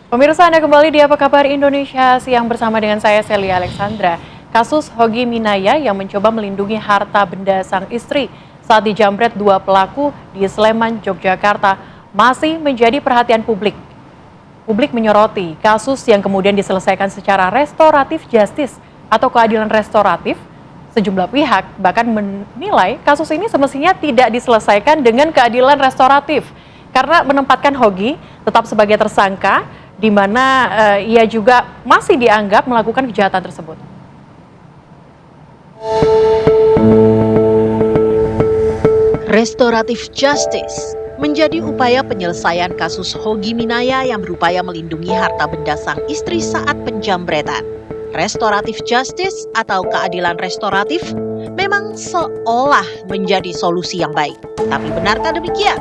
Pemirsa, Anda kembali di Apa Kabar Indonesia Siang bersama dengan saya Celia Alexandra. Kasus Hogi Minaya yang mencoba melindungi harta benda sang istri saat dijamret dua pelaku di Sleman, Yogyakarta masih menjadi perhatian publik. Publik menyoroti kasus yang kemudian diselesaikan secara restoratif justice atau keadilan restoratif. Sejumlah pihak bahkan menilai kasus ini semestinya tidak diselesaikan dengan keadilan restoratif karena menempatkan Hogi tetap sebagai tersangka di mana ia juga masih dianggap melakukan kejahatan tersebut. Restoratif justice menjadi upaya penyelesaian kasus Hogi Minaya yang berupaya melindungi harta benda sang istri saat penjambretan. Restoratif justice atau keadilan restoratif memang seolah menjadi solusi yang baik. Tapi benarkah demikian?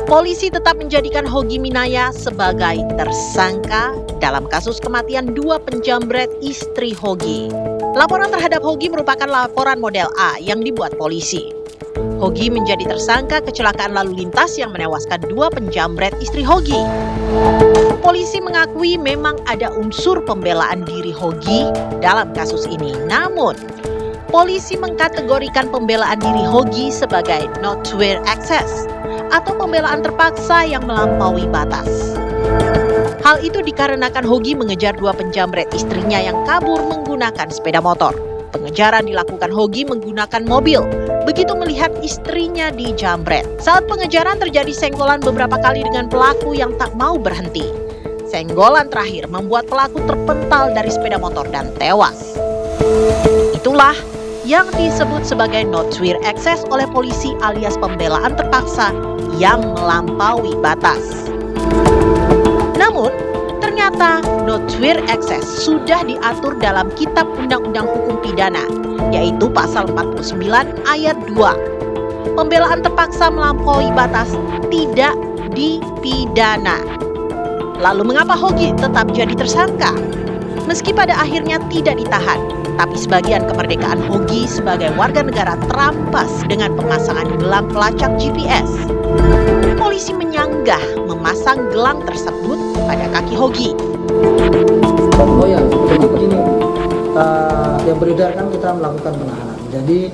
Polisi tetap menjadikan Hogi Minaya sebagai tersangka dalam kasus kematian dua penjambret istri Hogi. Laporan terhadap Hogi merupakan laporan model A yang dibuat polisi. Hogi menjadi tersangka kecelakaan lalu lintas yang menewaskan dua penjambret istri Hogi. Polisi mengakui memang ada unsur pembelaan diri Hogi dalam kasus ini. Namun, polisi mengkategorikan pembelaan diri Hogi sebagai not where access atau pembelaan terpaksa yang melampaui batas. Hal itu dikarenakan Hogi mengejar dua penjambret istrinya yang kabur menggunakan sepeda motor. Pengejaran dilakukan Hogi menggunakan mobil, begitu melihat istrinya dijambret. Saat pengejaran terjadi senggolan beberapa kali dengan pelaku yang tak mau berhenti. Senggolan terakhir membuat pelaku terpental dari sepeda motor dan tewas. Itulah yang disebut sebagai not where access oleh polisi alias pembelaan terpaksa yang melampaui batas. Namun, ternyata not where access sudah diatur dalam Kitab Undang-Undang Hukum Pidana, yaitu pasal 49 ayat 2. Pembelaan terpaksa melampaui batas tidak dipidana. Lalu mengapa Hogi tetap jadi tersangka? Meski pada akhirnya tidak ditahan, tapi sebagian kemerdekaan Hogi sebagai warga negara terampas dengan pemasangan gelang pelacak GPS. Polisi menyanggah memasang gelang tersebut pada kaki Hogi. Oh ya, jadi begini, yang beredar kan kita melakukan penahanan. Jadi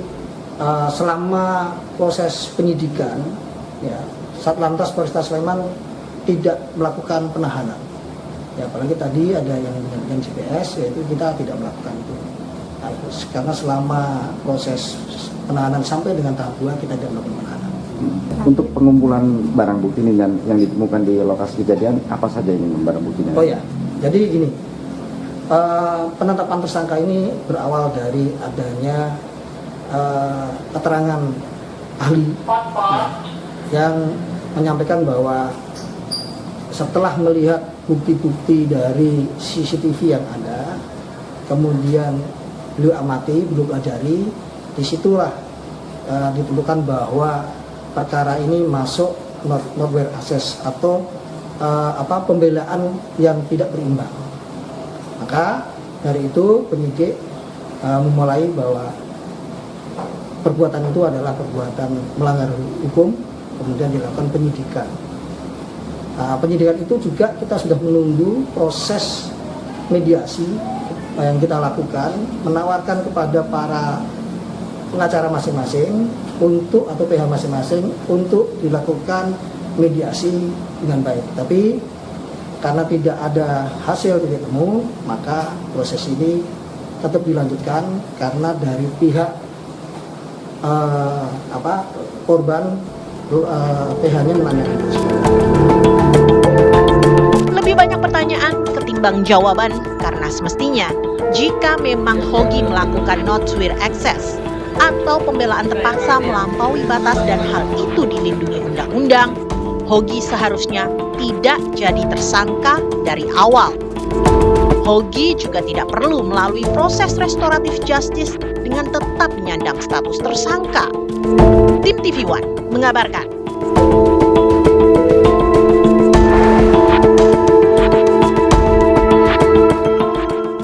selama proses penyidikan, ya, Satlantas Polresta Sleman tidak melakukan penahanan. Ya, apalagi tadi ada yang dengan GPS, yaitu kita tidak melakukan itu. Nah, karena selama proses penahanan sampai dengan tahap 2 kita tidak melakukan penahanan. Untuk pengumpulan barang bukti ini yang ditemukan di lokasi kejadian, apa saja ini barang buktinya? Oh ya, jadi gini, penetapan tersangka ini berawal dari adanya keterangan ahli yang menyampaikan bahwa setelah melihat bukti-bukti dari CCTV yang ada, kemudian beliau amati, beliau pelajari, disitulah ditentukan bahwa perkara ini masuk not where access atau pembelaan yang tidak berimbang. Maka dari itu penyidik memulai bahwa perbuatan itu adalah perbuatan melanggar hukum, kemudian dilakukan penyidikan. Penyidikan itu juga kita sudah menunggu proses mediasi yang kita lakukan, menawarkan kepada para pengacara masing-masing untuk atau pihak masing-masing untuk dilakukan mediasi dengan baik. Tapi karena tidak ada hasil titik temu, maka proses ini tetap dilanjutkan karena dari pihak korban pihaknya menanyakan itu. Lebih banyak pertanyaan ketimbang jawaban karena semestinya jika memang Hogi melakukan not where access atau pembelaan terpaksa melampaui batas dan hal itu dilindungi undang-undang, Hogi seharusnya tidak jadi tersangka dari awal. Hogi juga tidak perlu melalui proses restoratif justice dengan tetap menyandang status tersangka. Tim TV One mengabarkan.